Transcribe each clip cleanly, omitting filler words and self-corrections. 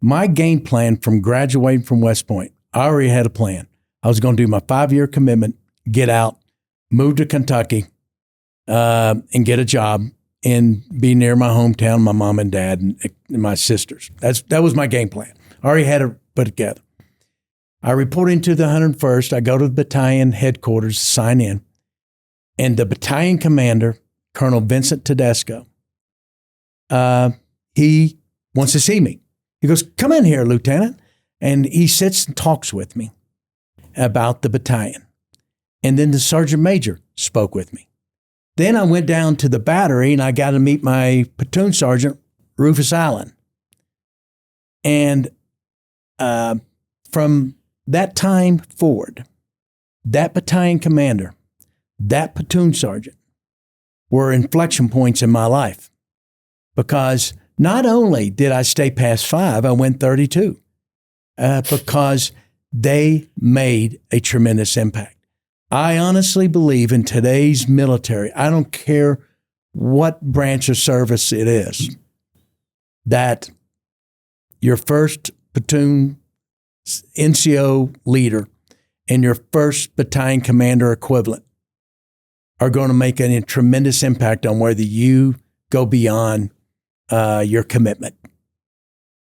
my game plan from graduating from West Point, I already had a plan. I was going to do my 5-year commitment, get out, move to Kentucky, and get a job and be near my hometown, my mom and dad and my sisters. That was my game plan. I already had it put together. I report into the 101st. I go to the battalion headquarters to sign in. And the battalion commander, Colonel Vincent Tedesco, he wants to see me. He goes, "Come in here, Lieutenant." And he sits and talks with me about the battalion. And then the sergeant major spoke with me. Then I went down to the battery and I got to meet my platoon sergeant, Rufus Allen. And from that time forward, that battalion commander, that platoon sergeant were inflection points in my life, because not only did I stay past 5, I went 32 because they made a tremendous impact. I honestly believe in today's military, I don't care what branch of service it is, that your first platoon NCO leader and your first battalion commander equivalent are going to make a tremendous impact on whether you go beyond your commitment.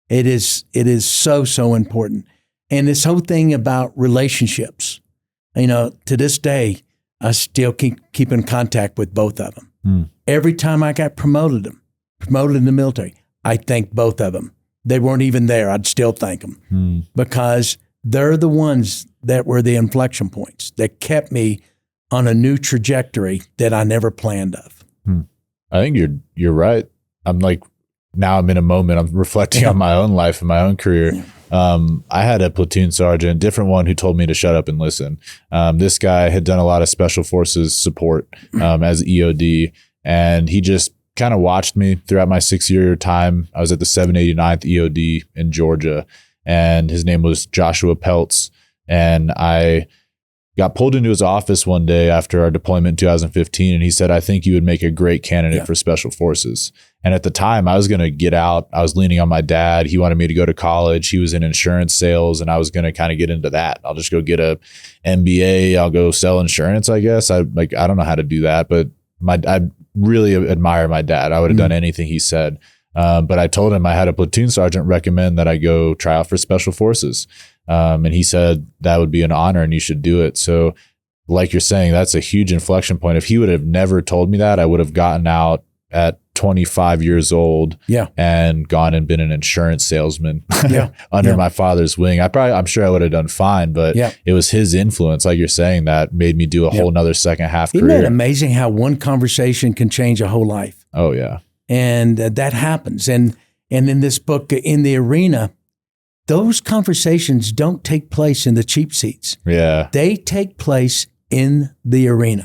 It is so important. And this whole thing about relationships, to this day, I still keep in contact with both of them. Mm. Every time I got promoted in the military, I thank both of them. They weren't even there. I'd still thank them because they're the ones that were the inflection points that kept me on a new trajectory that I never planned of. I think you're right. Now I'm in a moment. I'm reflecting on my own life and my own career. I had a platoon sergeant, different one, who told me to shut up and listen. This guy had done a lot of special forces support as EOD, and he just kind of watched me throughout my 6-year time. I was at the 789th EOD in Georgia, and his name was Joshua Peltz. And I got pulled into his office one day after our deployment in 2015, and he said, "I think you would make a great candidate for special forces." And at the time, I was going to get out. I was leaning on my dad. He wanted me to go to college. He was in insurance sales, and I was going to kind of get into that. I'll just go get a MBA. I'll go sell insurance, I guess. I don't know how to do that, but I really admire my dad. I would have done anything he said. But I told him I had a platoon sergeant recommend that I go try out for special forces. And he said that would be an honor and you should do it. So like you're saying, that's a huge inflection point. If he would have never told me that, I would have gotten out at 25 years old and gone and been an insurance salesman under my father's wing. I'm sure I would have done fine, but it was his influence, like you're saying, that made me do a whole nother second half career. Isn't it amazing how one conversation can change a whole life? Oh yeah. And that happens. And in this book, In the Arena, those conversations don't take place in the cheap seats. Yeah. They take place in the arena.